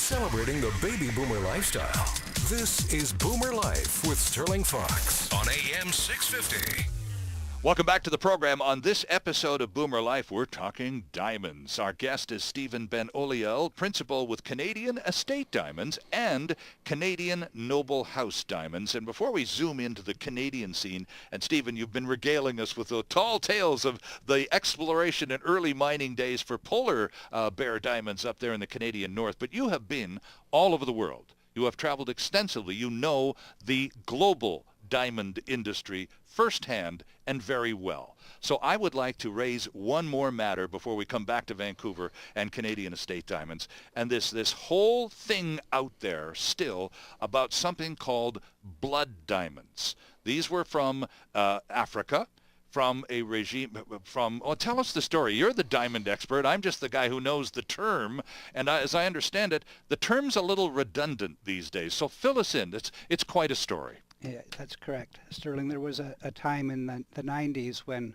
celebrating the baby boomer lifestyle. This is Boomer Life with Sterling Fox on AM 650. Welcome back to the program. On this episode of Boomer Life, we're talking diamonds. Our guest is Stephen Ben-Oliel, principal with Canadian Estate Diamonds and Canadian Noble House Diamonds. And before we zoom into the Canadian scene, and Stephen, you've been regaling us with the tall tales of the exploration and early mining days for polar bear diamonds up there in the Canadian North, but you have been all over the world. You have traveled extensively. You know the global diamond industry firsthand and very well. So I would like to raise one more matter before we come back to Vancouver and Canadian Estate Diamonds, and this whole thing out there still about something called blood diamonds. These were from Africa, from a regime, tell us the story. You're the diamond expert. I'm just the guy who knows the term, and as I understand it, the term's a little redundant these days. So fill us in. It's quite a story. Yeah, that's correct, Sterling. There was a time in the 90s when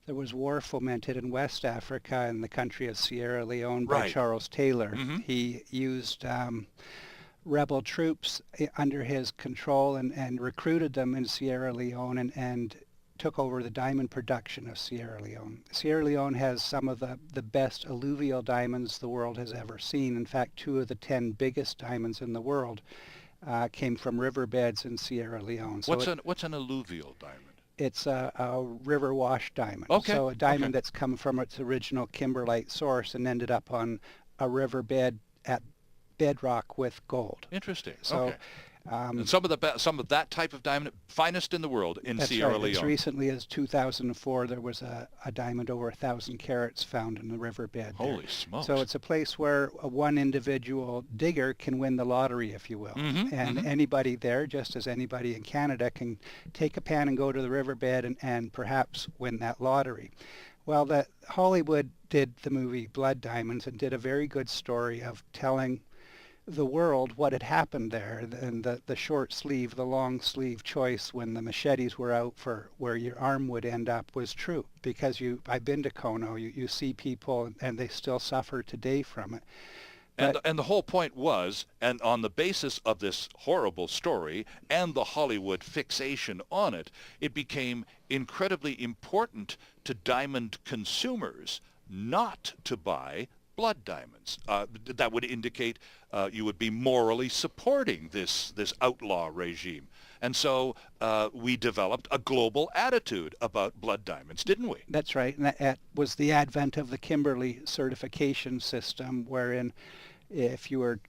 there was war fomented in West Africa in the country of Sierra Leone by Right. Charles Taylor. Mm-hmm. He used rebel troops under his control and recruited them in Sierra Leone and took over the diamond production of Sierra Leone. Sierra Leone has some of the best alluvial diamonds the world has ever seen. In fact, 2 of the 10 biggest diamonds in the world came from riverbeds in Sierra Leone. So what's an alluvial diamond? it's a river wash diamond. Okay. So a diamond Okay. that's come from its original kimberlite source and ended up on a riverbed at bedrock with gold. Interesting. So, Okay. And some of that type of diamond, finest in the world in That's Sierra right. Leone. As recently as 2004, there was a diamond over 1,000 carats found in the riverbed there. Holy smokes. So it's a place where one individual digger can win the lottery, if you will. Mhm, And mhm. anybody there, just as anybody in Canada, can take a pan and go to the riverbed and perhaps win that lottery. Well, Hollywood did the movie Blood Diamonds and did a very good story of telling the world what had happened there, and the short sleeve, the long sleeve choice when the machetes were out for where your arm would end up was true, because I've been to Kono, you see people and they still suffer today from it. And the whole point was, and on the basis of this horrible story and the Hollywood fixation on it, it became incredibly important to diamond consumers not to buy blood diamonds. That would indicate you would be morally supporting this outlaw regime. And so we developed a global attitude about blood diamonds, didn't we? That's right, and that was the advent of the Kimberley certification system, wherein if you were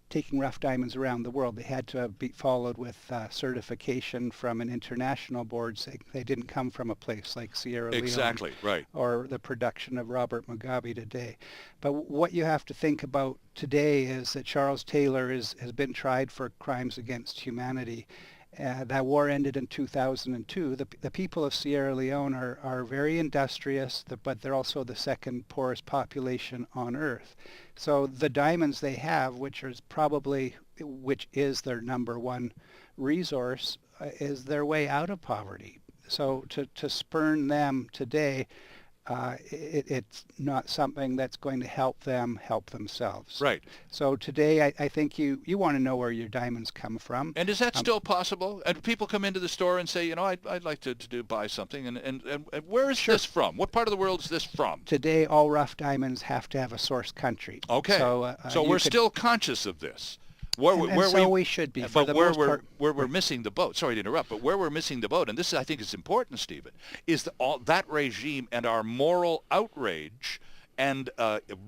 taking rough diamonds around the world, they had to be followed with certification from an international board saying they didn't come from a place like Sierra Leone. Exactly, right. Or the production of Robert Mugabe today. But what you have to think about today is that Charles Taylor has been tried for crimes against humanity. That war ended in 2002. The people of Sierra Leone are very industrious, but they're also the second poorest population on earth. So the diamonds they have, which is their number one resource, is their way out of poverty. So to spurn them today, it's not something that's going to help them help themselves. Right. So today, I think you want to know where your diamonds come from. And is that still possible? And people come into the store and say, I'd like to buy something. And where is this from? What part of the world is this from? Today, all rough diamonds have to have a source country. Okay. So we're still conscious of this. We should be. For But the where most part, we're missing the boat, sorry to interrupt, but where we're missing the boat, and this I think is important, Stephen, is that regime and our moral outrage and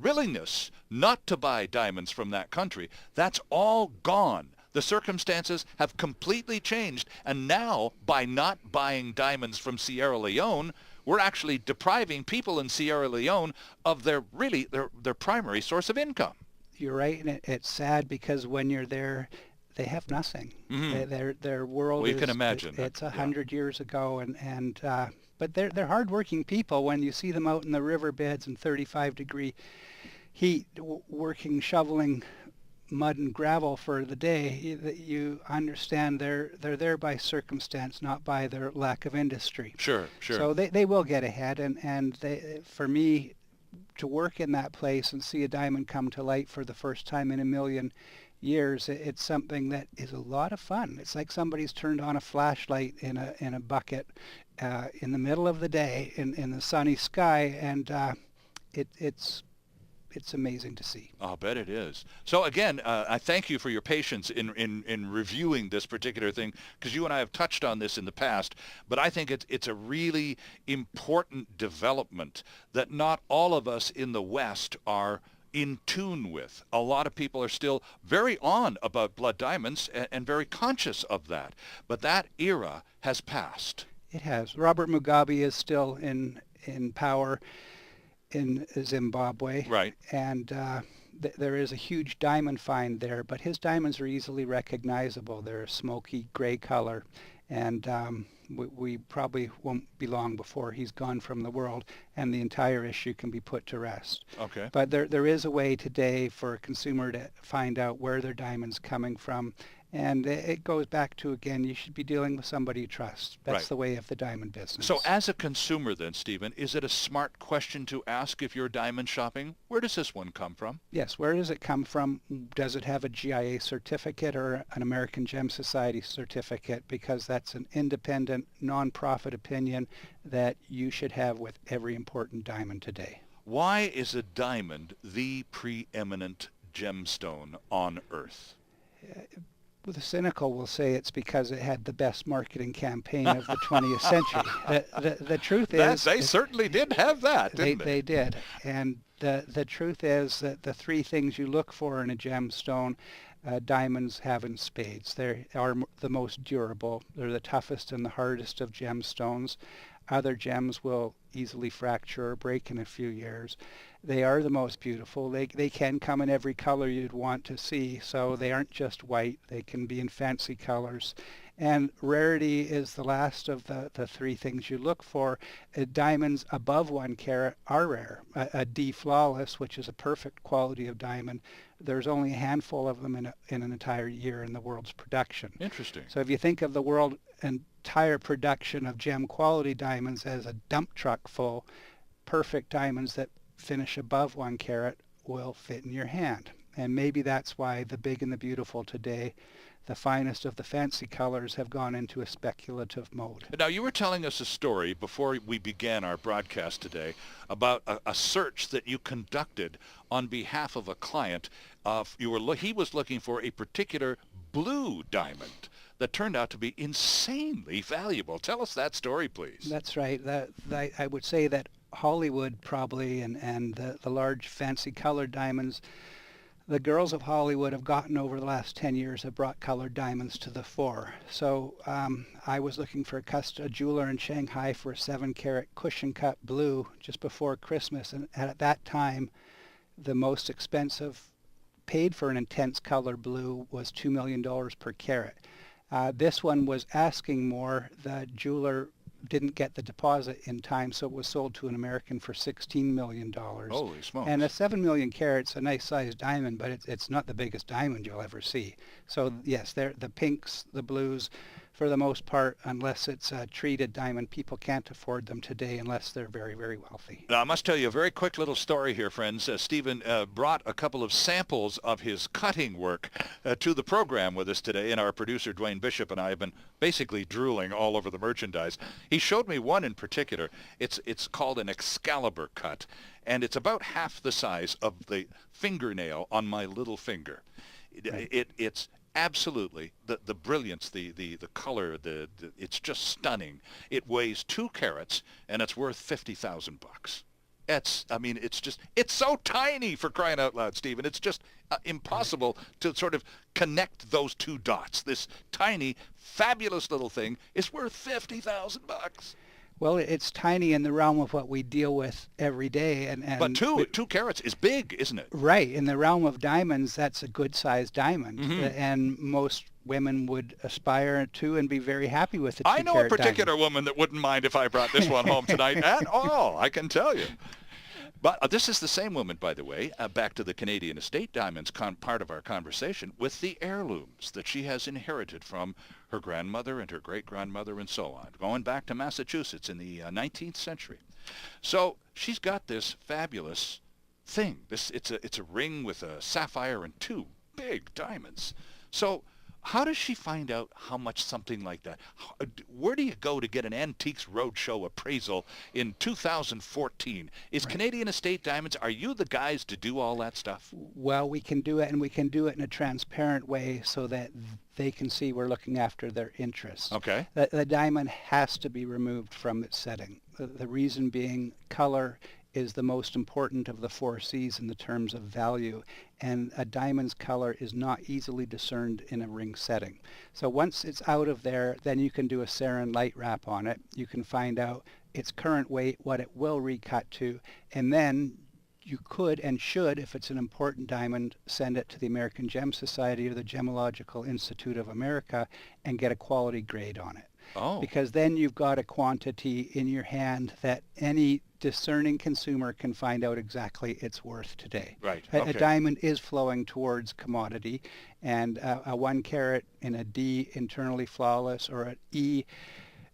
willingness not to buy diamonds from that country, that's all gone. The circumstances have completely changed, and now by not buying diamonds from Sierra Leone, we're actually depriving people in Sierra Leone of their primary source of income. You're right, and it's sad because when you're there, they have nothing. Mm-hmm. Their world you can imagine it's 100 years ago, but they're hardworking people. When you see them out in the riverbeds in 35-degree heat, working, shoveling mud and gravel for the day, you understand they're there by circumstance, not by their lack of industry. Sure. So they will get ahead, and for me, to work in that place and see a diamond come to light for the first time in a million years, it's something that is a lot of fun. It's like somebody's turned on a flashlight in a bucket in the middle of the day in the sunny sky, and it's amazing to see. I'll bet it is. So again, I thank you for your patience in reviewing this particular thing, because you and I have touched on this in the past, but I think it's a really important development that not all of us in the West are in tune with. A lot of people are still very on about blood diamonds and very conscious of that. But that era has passed. It has. Robert Mugabe is still in power in Zimbabwe. Right. And there is a huge diamond find there, but his diamonds are easily recognizable. They're a smoky gray color. And we probably won't be long before he's gone from the world and the entire issue can be put to rest. Okay. But there is a way today for a consumer to find out where their diamond's coming from. And it goes back to, again, you should be dealing with somebody you trust. That's Right. the way of the diamond business. So as a consumer then, Stephen, is it a smart question to ask if you're diamond shopping? Where does this one come from? Yes, where does it come from? Does it have a GIA certificate or an American Gem Society certificate? Because that's an independent, non-profit opinion that you should have with every important diamond today. Why is a diamond the preeminent gemstone on Earth? The cynical will say it's because it had the best marketing campaign of the 20th century. The truth is... They certainly did have that, didn't they? They did. And the truth is that the three things you look for in a gemstone, diamonds have in spades. They are the most durable. They're the toughest and the hardest of gemstones. Other gems will easily fracture or break in a few years. They are the most beautiful. They can come in every color you'd want to see, so they aren't just white. They can be in fancy colors. And rarity is the last of the three things you look for. Diamonds above 1 carat are rare. A D flawless, which is a perfect quality of diamond, there's only a handful of them in an entire year in the world's production. Interesting. So if you think of the world entire production of gem quality diamonds as a dump truck full, perfect diamonds that finish above 1 carat will fit in your hand. And maybe that's why the big and the beautiful today, the finest of the fancy colors, have gone into a speculative mode. Now, you were telling us a story before we began our broadcast today about a search that you conducted on behalf of a client. He was looking for a particular blue diamond that turned out to be insanely valuable. Tell us that story, please. That's right. I would say that Hollywood probably and the large fancy colored diamonds, the girls of Hollywood have gotten over the last 10 years have brought colored diamonds to the fore. So I was looking for a jeweler in Shanghai for a 7-carat cushion cut blue just before Christmas, and at that time the most expensive paid for an intense color blue was $2 million per carat. This one was asking more. The jeweler didn't get the deposit in time, so it was sold to an American for $16 million. Holy smokes. And a 7 million carat's a nice sized diamond, but it's not the biggest diamond you'll ever see. So yes, the pinks, the blues, for the most part, unless it's a treated diamond, people can't afford them today unless they're very, very wealthy. Now, I must tell you a very quick little story here, friends. Stephen brought a couple of samples of his cutting work to the program with us today, and our producer, Dwayne Bishop, and I have been basically drooling all over the merchandise. He showed me one in particular. It's called an Excalibur cut, and it's about half the size of the fingernail on my little finger. It's absolutely the brilliance, the color, it's just stunning. It weighs 2 carats and it's worth $50,000. It's so tiny, for crying out loud, Stephen. It's just impossible to sort of connect those two dots. This tiny, fabulous little thing is worth $50,000. Well, it's tiny in the realm of what we deal with every day. But 2 carats is big, isn't it? Right. In the realm of diamonds, that's a good-sized diamond. Mm-hmm. And most women would aspire to and be very happy with a 2-carat I know a particular diamond. woman that wouldn't mind if I brought this one home tonight at all, I can tell you. But this is the same woman, by the way, back to the Canadian estate diamonds part of our conversation, with the heirlooms that she has inherited from her grandmother and her great-grandmother and so on, going back to Massachusetts in the 19th century. So she's got this fabulous thing. It's a ring with a sapphire and two big diamonds. So how does she find out how much something like that? Where do you go to get an Antiques Roadshow appraisal in 2014? Is Right. Canadian Estate Diamonds, are you the guys to do all that stuff? Well, we can do it, and we can do it in a transparent way so that they can see we're looking after their interests. Okay. The diamond has to be removed from its setting. The reason being color is the most important of the four C's in the terms of value, and a diamond's color is not easily discerned in a ring setting. So once it's out of there, then you can do a sarin light wrap on it. You can find out its current weight, what it will recut to, and then you could and should, if it's an important diamond, send it to the American Gem Society or the Gemological Institute of America and get a quality grade on it. Oh. Because then you've got a quantity in your hand that any discerning consumer can find out exactly its worth today. Right. A Okay. diamond is flowing towards commodity, and a 1 carat in a D internally flawless or an E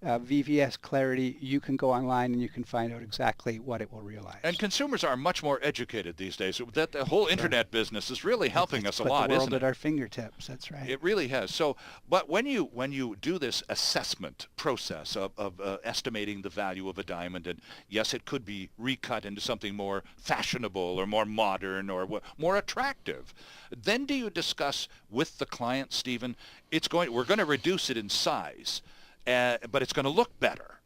VVS clarity, you can go online and you can find out exactly what it will realize. And consumers are much more educated these days. That the whole internet business is really helping us a Put lot, the world isn't at it? our fingertips. That's right. It really has. So, but when you do this assessment process of estimating the value of a diamond, and yes, it could be recut into something more fashionable or more modern or more attractive, then do you discuss with the client, Stephen, we're going to reduce it in size, but it's going to look better.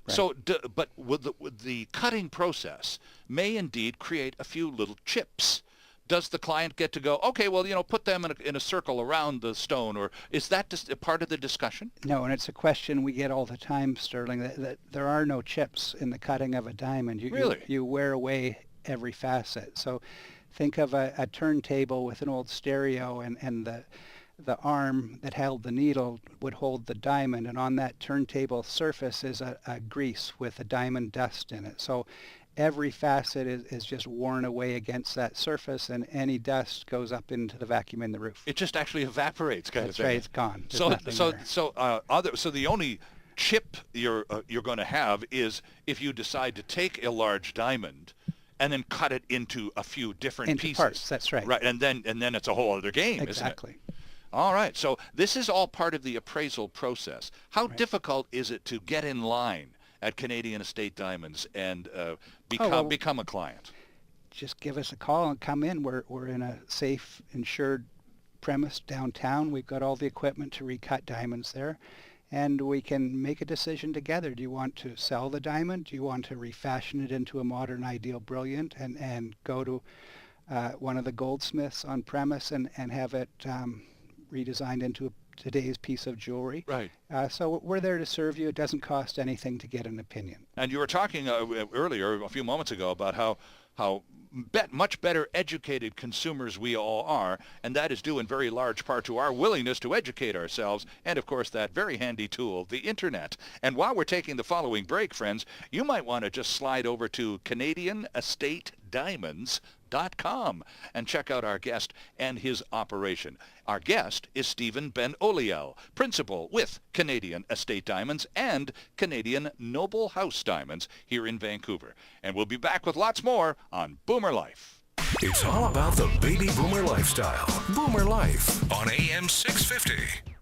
Right. So, but with the cutting process may indeed create a few little chips. Does the client get to go, okay, well, put them in a circle around the stone, or is that just a part of the discussion? No, and it's a question we get all the time, Sterling, that there are no chips in the cutting of a diamond. Really? You wear away every facet. So think of a turntable with an old stereo, and the arm that held the needle would hold the diamond, and on that turntable surface is a grease with a diamond dust in it. So every facet is just worn away against that surface, and any dust goes up into the vacuum in the roof. It just actually evaporates, kind That's of thing. right, it's gone. There's So nothing there. so the only chip you're going to have is if you decide to take a large diamond and then cut it into a few different Into pieces. parts, that's right. Right, and then it's a whole other game, isn't it? Exactly. All right. So this is all part of the appraisal process. How difficult is it to get in line at Canadian Estate Diamonds and become a client? Just give us a call and come in. We're in a safe, insured premise downtown. We've got all the equipment to recut diamonds there, and we can make a decision together. Do you want to sell the diamond? Do you want to refashion it into a modern ideal brilliant and go to one of the goldsmiths on premise and have it redesigned into today's piece of jewelry? Right. So we're there to serve you. It doesn't cost anything to get an opinion. And you were talking earlier, a few moments ago, about how much better educated consumers we all are, and that is due in very large part to our willingness to educate ourselves, and of course that very handy tool, the internet. And while we're taking the following break, friends, you might want to just slide over to CanadianEstateDiamonds.com and check out our guest and his operation. Our guest is Stephen Ben-Oliel, principal with Canadian Estate Diamonds and Canadian Noble House Diamonds here in Vancouver. And we'll be back with lots more on Boomer Life. It's all about the baby boomer lifestyle. Boomer Life on AM 650.